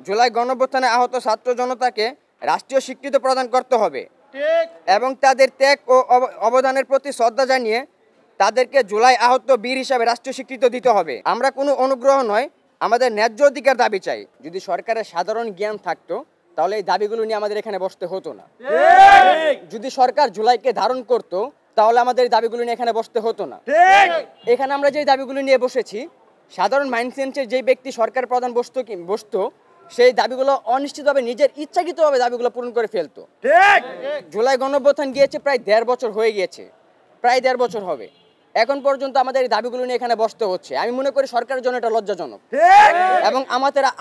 জুলাই গণঅভ্যুত্থানে আহত ছাত্র জনতাকে রাষ্ট্রীয় স্বীকৃতি প্রদান করতে হবে এবং তাদের ত্যাগ ও অবদানের প্রতি শ্রদ্ধা জানিয়ে তাদেরকে জুলাই আহত বীর হিসাবে রাষ্ট্রীয় স্বীকৃতি দিতে হবে। আমরা কোনো অনুগ্রহ নয়, আমাদের ন্যায্য অধিকার দাবি চাই। যদি সরকারের সাধারণ জ্ঞান থাকতো তাহলে এই দাবিগুলো নিয়ে আমাদের এখানে বসতে হতো না। যদি সরকার জুলাইকে ধারণ করতো তাহলে আমাদের এই দাবিগুলো নিয়ে এখানে বসতে হতো না। এখানে আমরা যে দাবিগুলো নিয়ে বসেছি, সাধারণ মাইন্ডসেটের যে ব্যক্তি সরকার প্রধান বসতো সেই দাবিগুলো অনিশ্চিতভাবে নিজের ইচ্ছাকৃতভাবে দাবিগুলো পূরণ করে ফেলতো। জুলাই গণঅভ্যুত্থান গিয়েছে প্রায় 1.5 বছর হয়ে গিয়েছে, প্রায় 1.5 বছর হবে। এখন পর্যন্ত আমাদের এই দাবিগুলো নিয়ে এখানে বসতে হচ্ছে। আমি মনে করি সরকারের জন্য এটা লজ্জাজনক এবং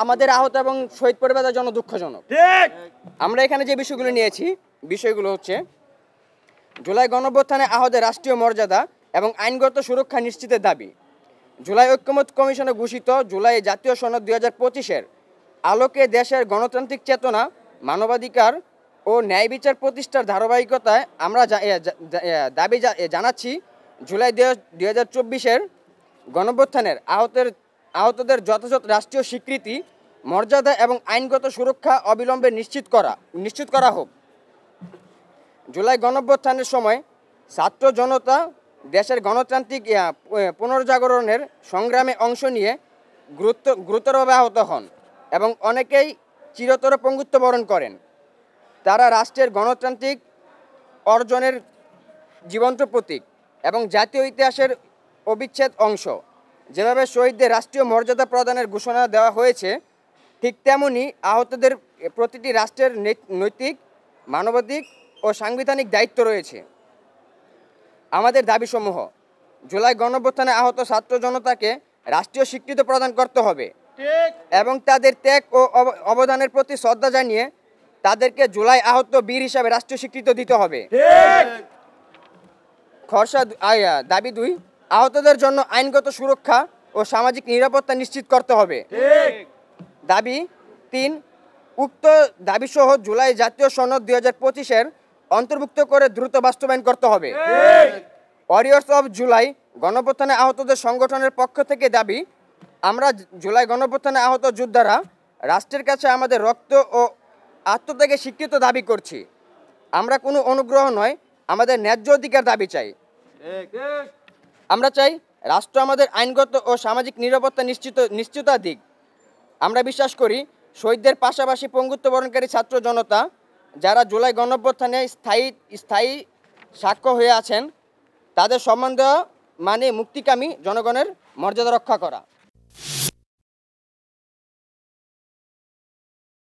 আমাদের আহত এবং শহীদ পরিবারের জন্য দুঃখজনক। আমরা এখানে যে বিষয়গুলো নিয়েছি, বিষয়গুলো হচ্ছে জুলাই গণঅভ্যুত্থানে আহতদের রাষ্ট্রীয় মর্যাদা এবং আইনগত সুরক্ষা নিশ্চিতের দাবি। জুলাই ঐক্যমত্য কমিশনে ঘোষিত জুলাই জাতীয় সনদ 2025-এর আলোকে দেশের গণতান্ত্রিক চেতনা, মানবাধিকার ও ন্যায় বিচার প্রতিষ্ঠার ধারাবাহিকতায় আমরা দাবি জানাচ্ছি জুলাই 2024-এর গণঅভ্যুত্থানের আহতদের যথাযথ রাষ্ট্রীয় স্বীকৃতি, মর্যাদা এবং আইনগত সুরক্ষা অবিলম্বে নিশ্চিত করা হোক। জুলাই গণঅভ্যুত্থানের সময় ছাত্র জনতা দেশের গণতান্ত্রিক পুনর্জাগরণের সংগ্রামে অংশ নিয়ে গুরুতরভাবে আহত হন এবং অনেকেই চিরতর পঙ্গুত্ব বরণ করেন। তারা রাষ্ট্রের গণতান্ত্রিক অর্জনের জীবন্ত প্রতীক এবং জাতীয় ইতিহাসের অবিচ্ছেদ অংশ। যেভাবে শহীদদের রাষ্ট্রীয় মর্যাদা প্রদানের ঘোষণা দেওয়া হয়েছে, ঠিক তেমনি আহতদের প্রতিটি রাষ্ট্রের নৈতিক, মানবাধিক ও সাংবিধানিক দায়িত্ব রয়েছে। আমাদের দাবিসমূহ: জুলাই গণঅভ্যুত্থানে আহত ছাত্র জনতাকে রাষ্ট্রীয় স্বীকৃতি প্রদান করতে হবে এবং তাদের ত্যাগ ও অবদানের প্রতি শ্রদ্ধা জানিয়ে তাদেরকে জুলাই আহত বীর হিসাবে রাষ্ট্রীয় স্বীকৃতি দিতে হবে। দাবি 2, আহতদের জন্য আইনগত সুরক্ষা ও সামাজিক নিরাপত্তা নিশ্চিত করতে হবে। দাবি 3, উক্ত দাবিসহ জুলাই জাতীয় সনদ 2025-এর অন্তর্ভুক্ত করে দ্রুত বাস্তবায়ন করতে হবে। ওয়ারিয়র্স অফ জুলাই গণঅভ্যুত্থানে আহতদের সংগঠনের পক্ষ থেকে দাবি, আমরা জুলাই গণঅভ্যুত্থানে আহত যোদ্ধারা রাষ্ট্রের কাছে আমাদের রক্ত ও আত্মত্যাগের স্বীকৃতি দাবি করছি। আমরা কোনো অনুগ্রহ নয়, আমাদের ন্যায্য অধিকার দাবি চাই। আমরা চাই রাষ্ট্র আমাদের আইনগত ও সামাজিক নিরাপত্তা নিশ্চিত দিক। আমরা বিশ্বাস করি শহীদদের পাশাপাশি পঙ্গুত্ব বরণকারী ছাত্র জনতা যারা জুলাই গণঅভ্যুত্থানে স্থায়ী সাক্ষ্য হয়ে আছেন, তাদের সম্মান দেওয়া মানে মুক্তিকামী জনগণের মর্যাদা রক্ষা করা।